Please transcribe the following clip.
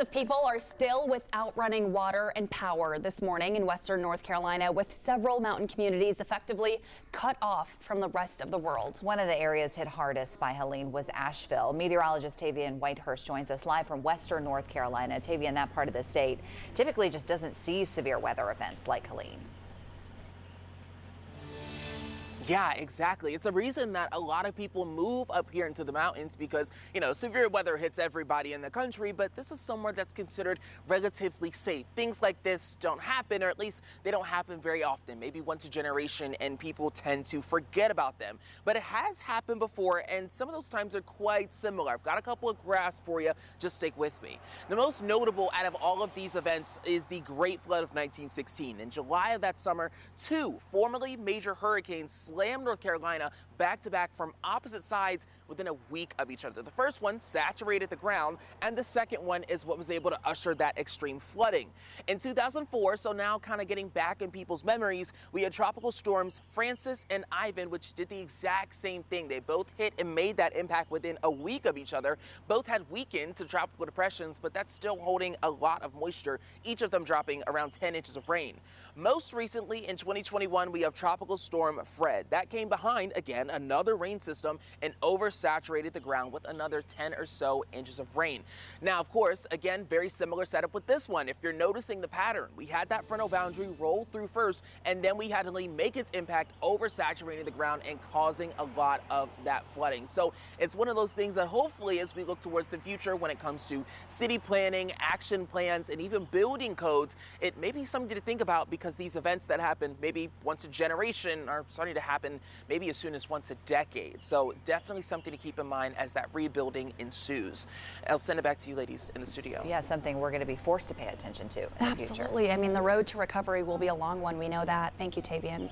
Of people are still without running water and power this morning in western North Carolina, with several mountain communities effectively cut off from the rest of the world. One of the areas hit hardest by Helene was Asheville. Meteorologist Tavian Whitehurst joins us live from western North Carolina. Tavian, that part of the state typically just doesn't see severe weather events like Helene. Yeah, exactly. It's a reason that a lot of people move up here into the mountains because, severe weather hits everybody in the country, but this is somewhere that's considered relatively safe. Things like this don't happen, or at least they don't happen very often, maybe once a generation, and people tend to forget about them. But it has happened before, and some of those times are quite similar. I've got a couple of graphs for you. Just stick with me. The most notable out of all of these events is the Great Flood of 1916. In July of that summer, two formerly major hurricanes slammed North Carolina back to back from opposite sides within a week of each other. The first one saturated the ground, and the second one is what was able to usher that extreme flooding. In 2004, so now kind of getting back in people's memories, we had tropical storms Francis and Ivan, which did the exact same thing. They both hit and made that impact within a week of each other. Both had weakened to tropical depressions, but that's still holding a lot of moisture, each of them dropping around 10 inches of rain. Most recently, in 2021, we have Tropical Storm Fred. That came behind, again, another rain system and oversaturated the ground with another 10 or so inches of rain. Now, of course, again, very similar setup with this one. If you're noticing the pattern, we had that frontal boundary roll through first, and then we had Helene make its impact, oversaturating the ground and causing a lot of that flooding. So it's one of those things that hopefully, as we look towards the future when it comes to city planning, action plans, and even building codes, it may be something to think about, because these events that happen maybe once a generation are starting to happen maybe as soon as once a decade. So definitely something to keep in mind as that rebuilding ensues. I'll send it back to you ladies in the studio. Yeah, something we're going to be forced to pay attention to in the future. Absolutely. I mean, the road to recovery will be a long one. We know that. Thank you, Tavian.